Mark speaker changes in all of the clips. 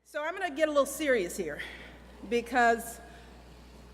Speaker 1: So I'm going to get a little serious here because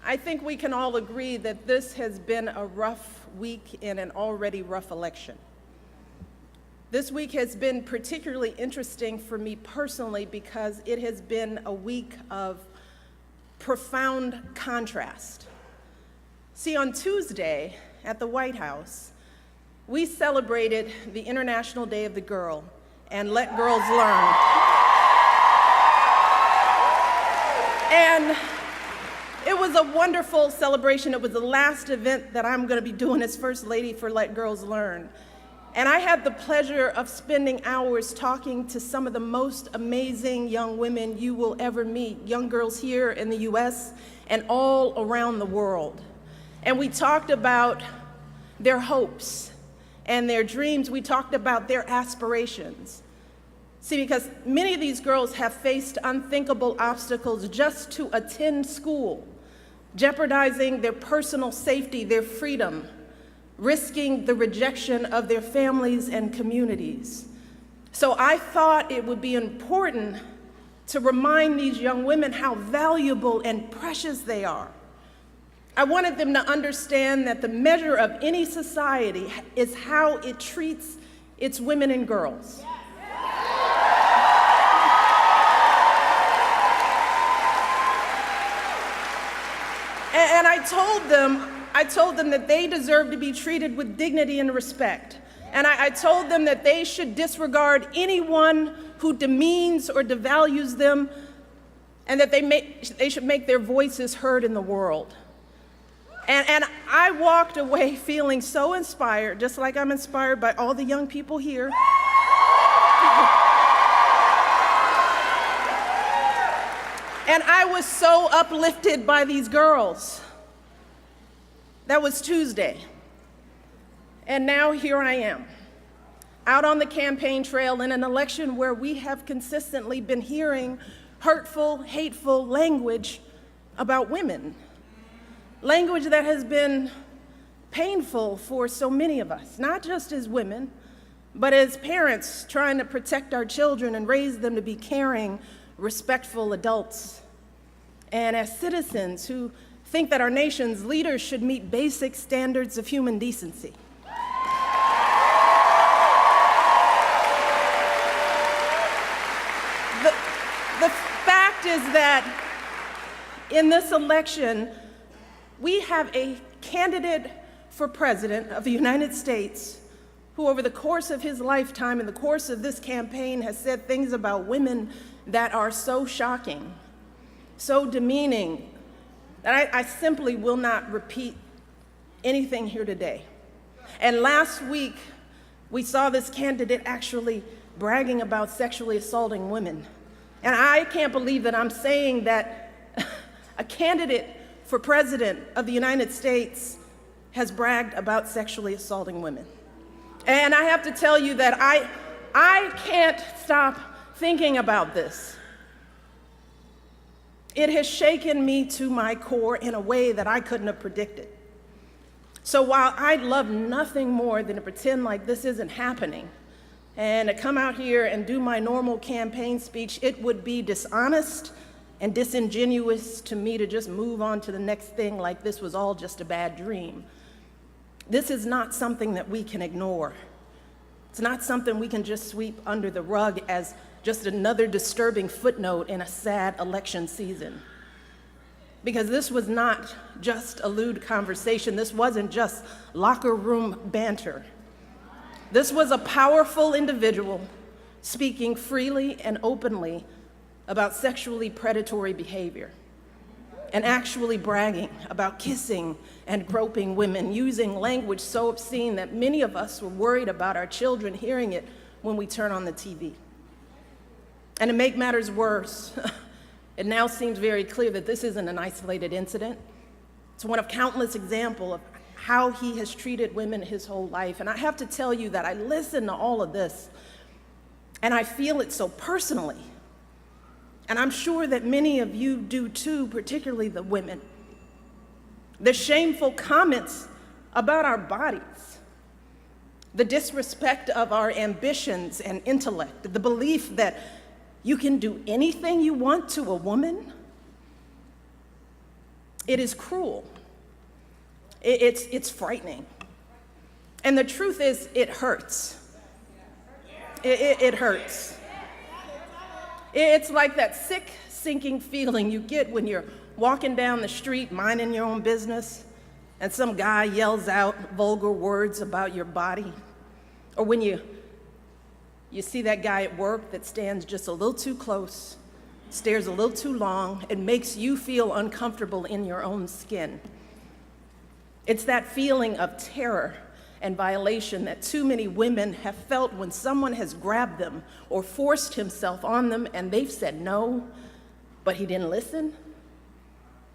Speaker 1: I think we can all agree that this has been a rough week in an already rough election. This week has been particularly interesting for me personally because it has been a week of profound contrast. See, on Tuesday at the White House, we celebrated the International Day of the Girl and Let Girls Learn. And it was a wonderful celebration. It was the last event that I'm going to be doing as First Lady for Let Girls Learn. And I had the pleasure of spending hours talking to some of the most amazing young women you will ever meet, young girls here in the US and all around the world. And we talked about their hopes and their dreams. We talked about their aspirations. See, because many of these girls have faced unthinkable obstacles just to attend school, jeopardizing their personal safety, their freedom, risking the rejection of their families and communities. So I thought it would be important to remind these young women how valuable and precious they are. I wanted them to understand that the measure of any society is how it treats its women and girls. And I told them that they deserve to be treated with dignity and respect. And I told them that they should disregard anyone who demeans or devalues them, and that they should make their voices heard in the world. And I walked away feeling so inspired, just like I'm inspired by all the young people here. And I was so uplifted by these girls. That was Tuesday. And now here I am, out on the campaign trail in an election where we have consistently been hearing hurtful, hateful language about women. Language that has been painful for so many of us, not just as women, but as parents trying to protect our children and raise them to be caring, respectful adults, and as citizens who think that our nation's leaders should meet basic standards of human decency. The fact is that in this election, we have a candidate for president of the United States who over the course of his lifetime, in the course of this campaign, has said things about women that are so shocking, so demeaning, that I simply will not repeat anything here today. And last week, we saw this candidate actually bragging about sexually assaulting women. And I can't believe that I'm saying that a candidate for president of the United States has bragged about sexually assaulting women. And I have to tell you that I can't stop thinking about this. It has shaken me to my core in a way that I couldn't have predicted. So while I'd love nothing more than to pretend like this isn't happening and to come out here and do my normal campaign speech, it would be dishonest and disingenuous to me to just move on to the next thing like this was all just a bad dream. This is not something that we can ignore. It's not something we can just sweep under the rug as just another disturbing footnote in a sad election season. Because this was not just a lewd conversation. This wasn't just locker room banter. This was a powerful individual speaking freely and openly about sexually predatory behavior, and actually bragging about kissing and groping women, using language so obscene that many of us were worried about our children hearing it when we turn on the TV. And to make matters worse, it now seems very clear that this isn't an isolated incident. It's one of countless examples of how he has treated women his whole life. And I have to tell you that I listen to all of this, and I feel it so personally. And I'm sure that many of you do too, particularly the women. The shameful comments about our bodies, the disrespect of our ambitions and intellect, the belief that you can do anything you want to a woman, it is cruel. It's frightening. And the truth is, it hurts. It hurts. It's like that sick, sinking feeling you get when you're walking down the street, minding your own business, and some guy yells out vulgar words about your body. Or when you see that guy at work that stands just a little too close, stares a little too long, and makes you feel uncomfortable in your own skin. It's that feeling of terror and violation that too many women have felt when someone has grabbed them or forced himself on them and they've said no, but he didn't listen.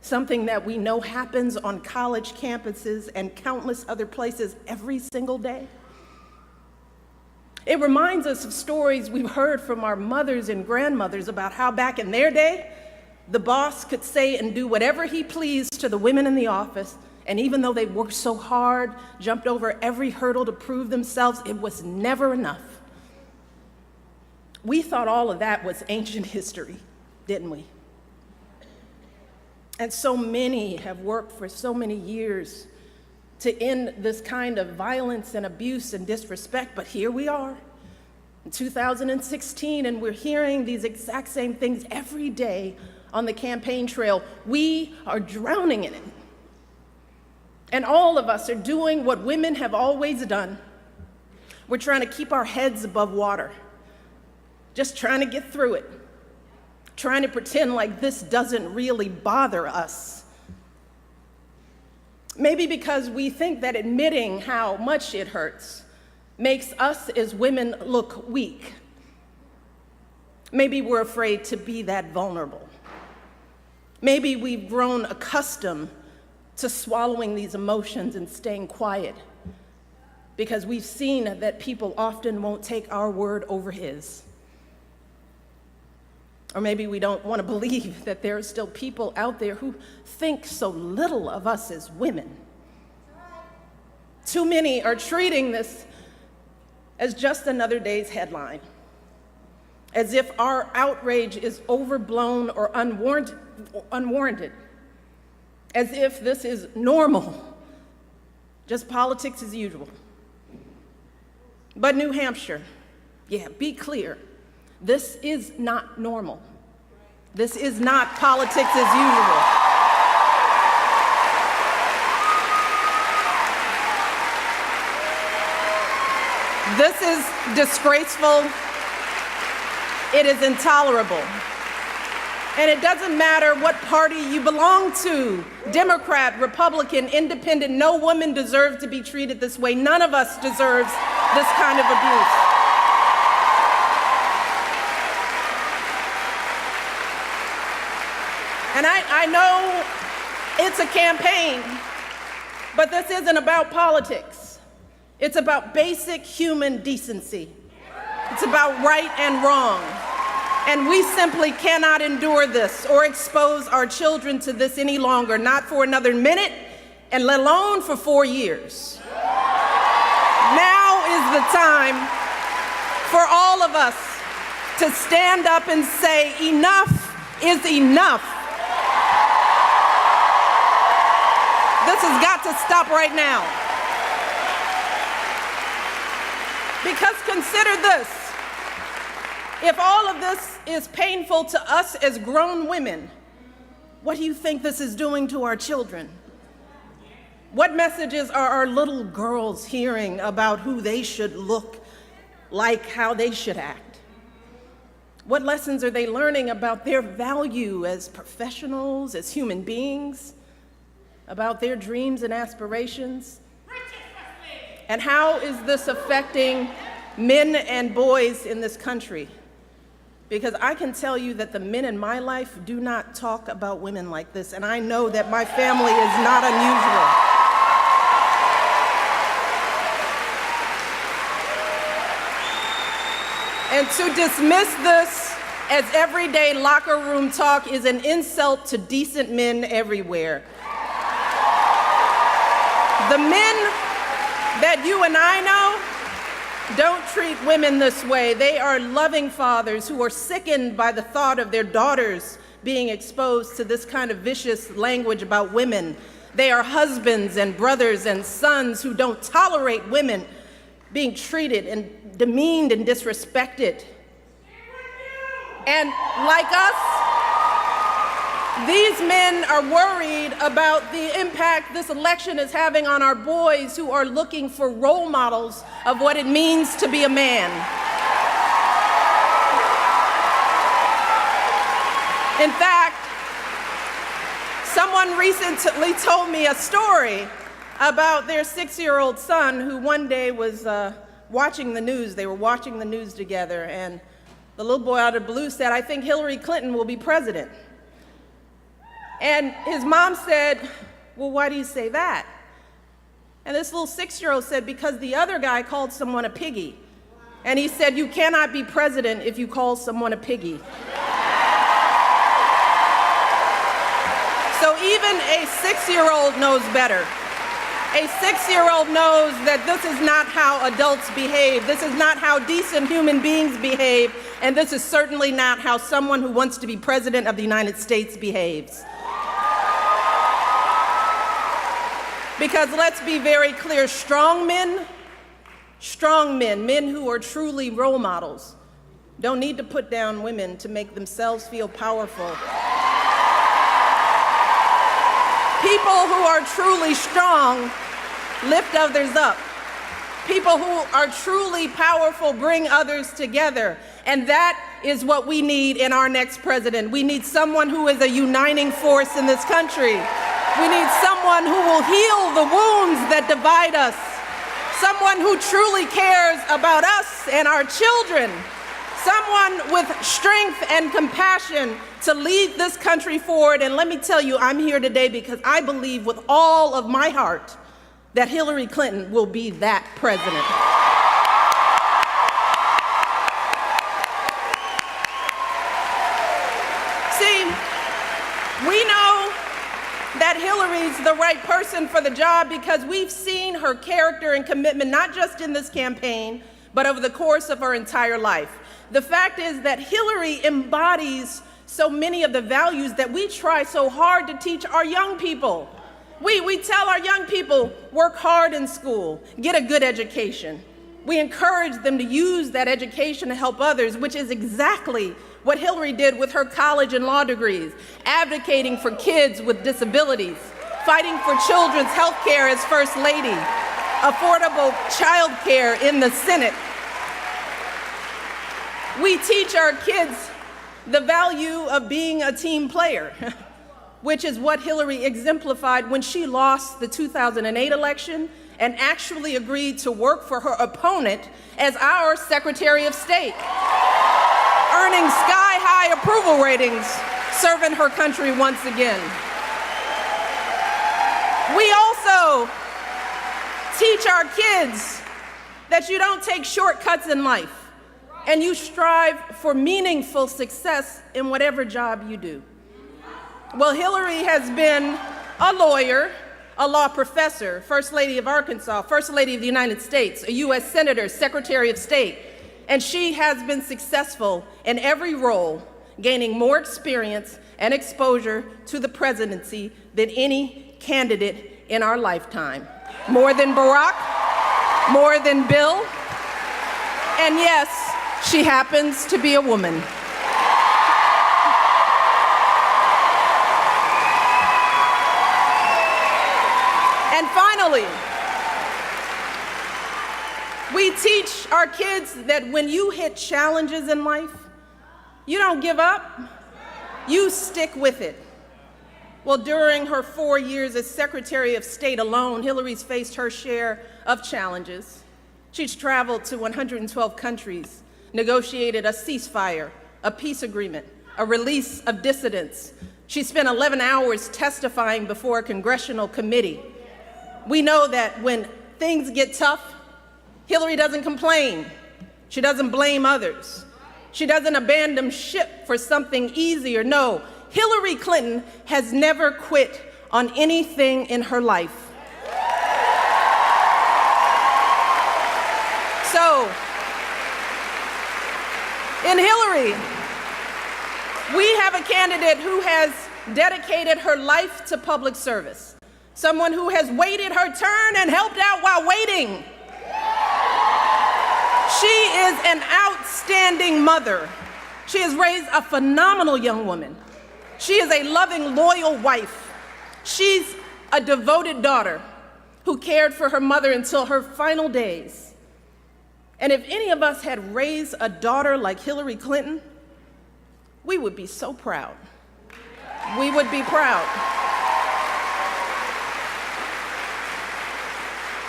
Speaker 1: Something that we know happens on college campuses and countless other places every single day. It reminds us of stories we've heard from our mothers and grandmothers about how back in their day, the boss could say and do whatever he pleased to the women in the office, and even though they worked so hard, jumped over every hurdle to prove themselves, it was never enough. We thought all of that was ancient history, didn't we? And so many have worked for so many years to end this kind of violence and abuse and disrespect, but here we are in 2016, and we're hearing these exact same things every day on the campaign trail. We are drowning in it. And all of us are doing what women have always done. We're trying to keep our heads above water, just trying to get through it, trying to pretend like this doesn't really bother us. Maybe because we think that admitting how much it hurts makes us as women look weak. Maybe we're afraid to be that vulnerable. Maybe we've grown accustomed to swallowing these emotions and staying quiet because we've seen that people often won't take our word over his. Or maybe we don't want to believe that there are still people out there who think so little of us as women. Too many are treating this as just another day's headline, as if our outrage is overblown or unwarranted, as if this is normal, just politics as usual. But New Hampshire, be clear, this is not normal. This is not politics as usual. This is disgraceful. It is intolerable. And it doesn't matter what party you belong to, Democrat, Republican, Independent, no woman deserves to be treated this way. None of us deserves this kind of abuse. And I know it's a campaign, but this isn't about politics. It's about basic human decency. It's about right and wrong. And we simply cannot endure this or expose our children to this any longer, not for another minute, and let alone for 4 years. Now is the time for all of us to stand up and say, enough is enough. This has got to stop right now. Because consider this. If all of this is painful to us as grown women, what do you think this is doing to our children? What messages are our little girls hearing about who they should look like, how they should act? What lessons are they learning about their value as professionals, as human beings, about their dreams and aspirations? And how is this affecting men and boys in this country? Because I can tell you that the men in my life do not talk about women like this, and I know that my family is not unusual. And to dismiss this as everyday locker room talk is an insult to decent men everywhere. The men that you and I know, don't treat women this way. They are loving fathers who are sickened by the thought of their daughters being exposed to this kind of vicious language about women. They are husbands and brothers and sons who don't tolerate women being treated and demeaned and disrespected. And like us, these men are worried about the impact this election is having on our boys who are looking for role models of what it means to be a man. In fact, someone recently told me a story about their 6-year-old son who one day was watching the news. They were watching the news together, and the little boy out of the blue said, "I think Hillary Clinton will be president." And his mom said, "Well, why do you say that?" And this little 6-year-old said, "Because the other guy called someone a piggy." And he said, "You cannot be president if you call someone a piggy." So even a 6-year-old knows better. A 6-year-old knows that this is not how adults behave. This is not how decent human beings behave. And this is certainly not how someone who wants to be president of the United States behaves. Because let's be very clear, strong men, men who are truly role models, don't need to put down women to make themselves feel powerful. People who are truly strong lift others up. People who are truly powerful bring others together. And that is what we need in our next president. We need someone who is a uniting force in this country. We need someone who will heal the wounds that divide us. Someone who truly cares about us and our children. Someone with strength and compassion to lead this country forward. And let me tell you, I'm here today because I believe with all of my heart that Hillary Clinton will be that president. See, we know that Hillary's the right person for the job because we've seen her character and commitment, not just in this campaign, but over the course of her entire life. The fact is that Hillary embodies so many of the values that we try so hard to teach our young people. We tell our young people, work hard in school, get a good education. We encourage them to use that education to help others, which is exactly what Hillary did with her college and law degrees, advocating for kids with disabilities, fighting for children's health care as First Lady, affordable child care in the Senate. We teach our kids the value of being a team player, which is what Hillary exemplified when she lost the 2008 election and actually agreed to work for her opponent as our Secretary of State, earning sky-high approval ratings, serving her country once again. We also teach our kids that you don't take shortcuts in life, and you strive for meaningful success in whatever job you do. Well, Hillary has been a lawyer, a law professor, First Lady of Arkansas, First Lady of the United States, a U.S. Senator, Secretary of State, and she has been successful in every role, gaining more experience and exposure to the presidency than any candidate in our lifetime. More than Barack, more than Bill, and yes, she happens to be a woman. And finally, we teach our kids that when you hit challenges in life, you don't give up, you stick with it. Well, during her 4 years as Secretary of State alone, Hillary's faced her share of challenges. She's traveled to 112 countries, negotiated a ceasefire, a peace agreement, a release of dissidents. She spent 11 hours testifying before a congressional committee. We know that when things get tough, Hillary doesn't complain. She doesn't blame others. She doesn't abandon ship for something easier. No, Hillary Clinton has never quit on anything in her life. So, in Hillary, we have a candidate who has dedicated her life to public service, someone who has waited her turn and helped out while waiting. She is an outstanding mother. She has raised a phenomenal young woman. She is a loving, loyal wife. She's a devoted daughter who cared for her mother until her final days. And if any of us had raised a daughter like Hillary Clinton, we would be so proud. We would be proud.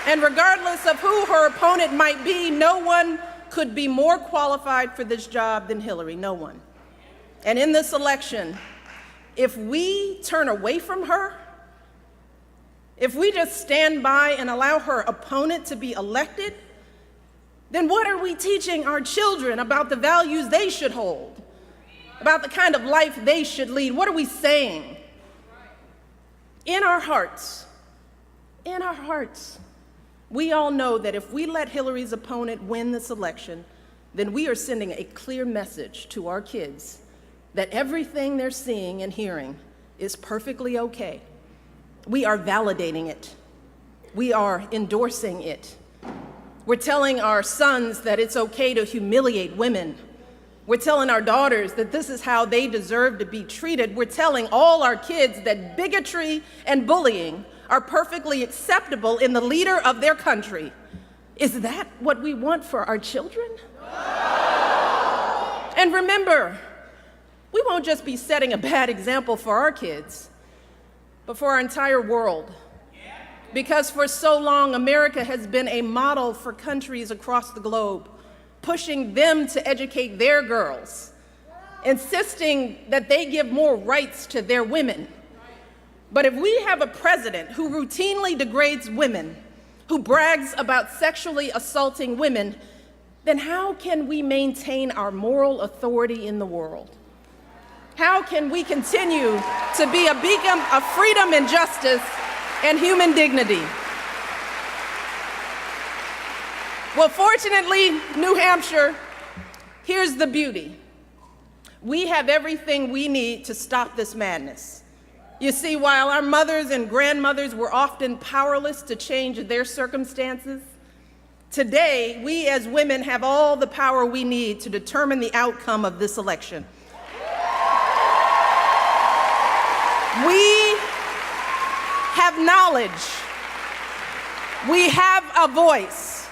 Speaker 1: And regardless of who her opponent might be, no one could be more qualified for this job than Hillary, no one. And in this election, if we turn away from her, if we just stand by and allow her opponent to be elected, then what are we teaching our children about the values they should hold, about the kind of life they should lead? What are we saying? In our hearts, we all know that if we let Hillary's opponent win this election, then we are sending a clear message to our kids that everything they're seeing and hearing is perfectly okay. We are validating it. We are endorsing it. We're telling our sons that it's okay to humiliate women. We're telling our daughters that this is how they deserve to be treated. We're telling all our kids that bigotry and bullying are perfectly acceptable in the leader of their country. Is that what we want for our children? And remember, we won't just be setting a bad example for our kids, but for our entire world. Because for so long, America has been a model for countries across the globe, pushing them to educate their girls, insisting that they give more rights to their women. But if we have a president who routinely degrades women, who brags about sexually assaulting women, then how can we maintain our moral authority in the world? How can we continue to be a beacon of freedom and justice and human dignity? Well, fortunately, New Hampshire, here's the beauty. We have everything we need to stop this madness. You see, while our mothers and grandmothers were often powerless to change their circumstances, today, we as women have all the power we need to determine the outcome of this election. We have knowledge. We have a voice.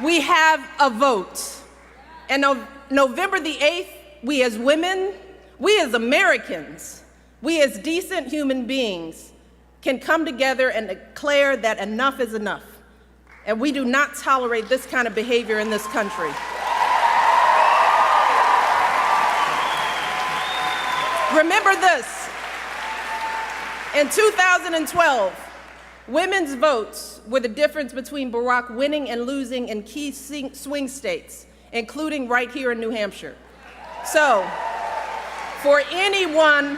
Speaker 1: We have a vote. And on November the 8th, we as women, we as Americans, we as decent human beings can come together and declare that enough is enough. And we do not tolerate this kind of behavior in this country. Remember this. In 2012, women's votes were the difference between Barack winning and losing in key swing states, including right here in New Hampshire. So, for anyone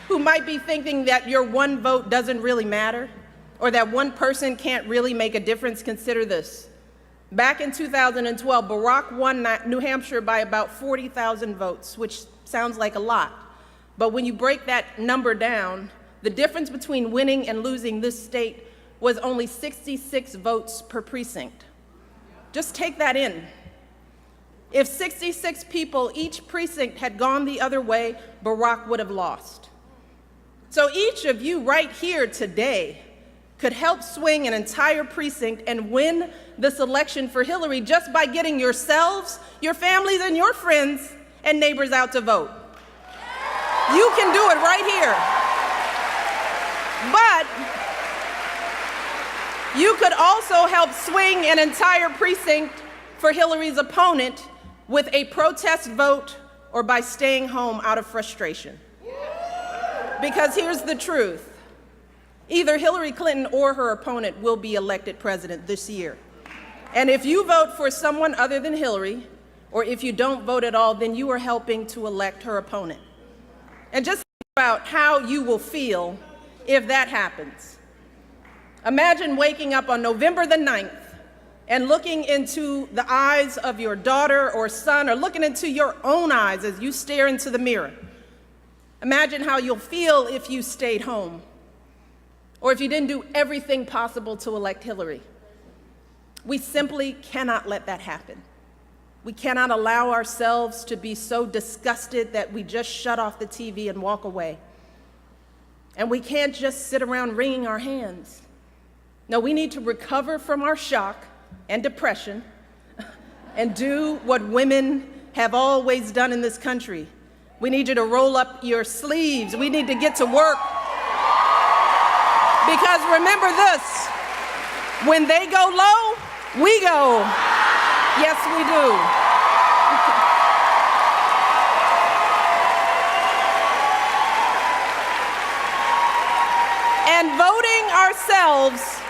Speaker 1: who might be thinking that your one vote doesn't really matter, or that one person can't really make a difference, consider this. Back in 2012, Barack won New Hampshire by about 40,000 votes, which sounds like a lot. But when you break that number down, the difference between winning and losing this state was only 66 votes per precinct. Just take that in. If 66 people, each precinct had gone the other way, Barack would have lost. So each of you right here today could help swing an entire precinct and win this election for Hillary just by getting yourselves, your families, and your friends and neighbors out to vote. You can do it right here. But you could also help swing an entire precinct for Hillary's opponent with a protest vote or by staying home out of frustration. Because here's the truth. Either Hillary Clinton or her opponent will be elected president this year. And if you vote for someone other than Hillary, or if you don't vote at all, then you are helping to elect her opponent. And just think about how you will feel if that happens. Imagine waking up on November the 9th and looking into the eyes of your daughter or son, or looking into your own eyes as you stare into the mirror. Imagine how you'll feel if you stayed home, or if you didn't do everything possible to elect Hillary. We simply cannot let that happen. We cannot allow ourselves to be so disgusted that we just shut off the TV and walk away. And we can't just sit around wringing our hands. No, we need to recover from our shock and depression and do what women have always done in this country. We need you to roll up your sleeves. We need to get to work. Because remember this, when they go low, we go. Yes, we do. And voting ourselves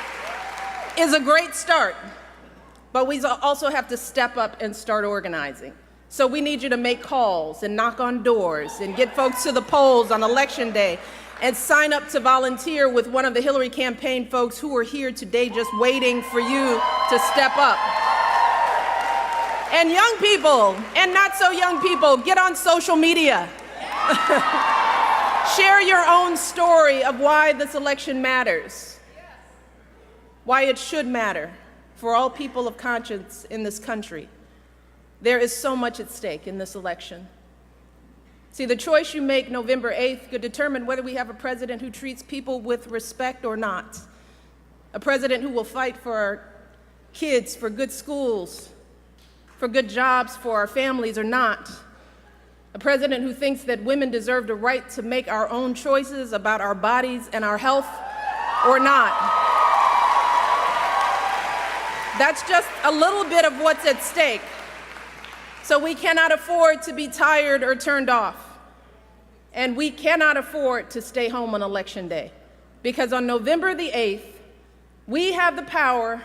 Speaker 1: is a great start, but we also have to step up and start organizing. So we need you to make calls and knock on doors and get folks to the polls on Election Day and sign up to volunteer with one of the Hillary campaign folks who are here today just waiting for you to step up. And young people, and not so young people, get on social media. Share your own story of why this election matters, why it should matter for all people of conscience in this country. There is so much at stake in this election. See, the choice you make November 8th could determine whether we have a president who treats people with respect or not, a president who will fight for our kids, for good schools, for good jobs for our families or not, a president who thinks that women deserve the right to make our own choices about our bodies and our health or not. That's just a little bit of what's at stake. So we cannot afford to be tired or turned off. And we cannot afford to stay home on Election Day. Because on November the 8th, we have the power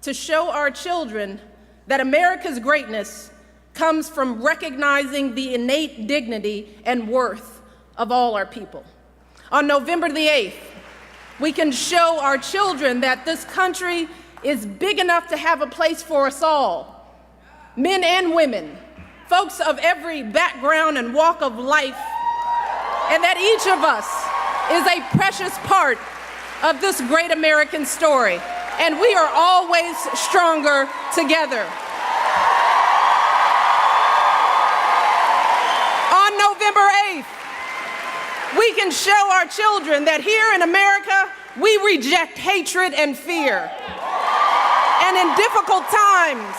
Speaker 1: to show our children that America's greatness comes from recognizing the innate dignity and worth of all our people. On November the 8th, we can show our children that this country is big enough to have a place for us all, men and women, folks of every background and walk of life, and that each of us is a precious part of this great American story, and we are always stronger together. On November 8th, we can show our children that here in America, we reject hatred and fear. And in difficult times,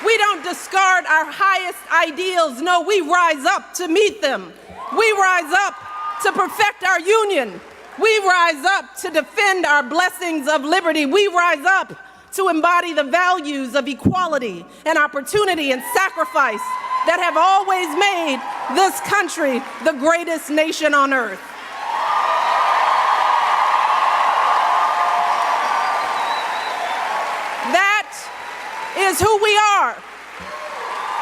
Speaker 1: we don't discard our highest ideals. No, we rise up to meet them. We rise up to perfect our union. We rise up to defend our blessings of liberty. We rise up to embody the values of equality and opportunity and sacrifice that have always made this country the greatest nation on earth. That is who we are.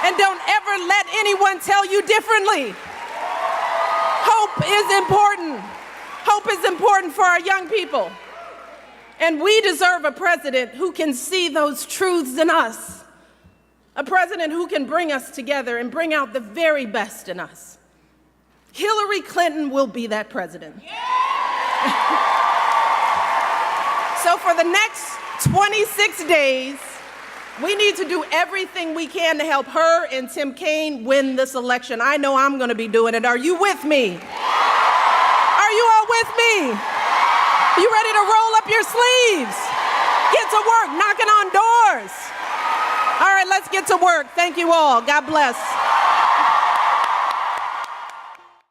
Speaker 1: And don't ever let anyone tell you differently. Hope is important. Hope is important for our young people. And we deserve a president who can see those truths in us. A president who can bring us together and bring out the very best in us. Hillary Clinton will be that president. So for the next 26 days, we need to do everything we can to help her and Tim Kaine win this election. I know I'm going to be doing it. Are you with me? Are you all with me? You ready to roll up your sleeves? Get to work, knocking on doors. All right, let's get to work. Thank you all. God bless.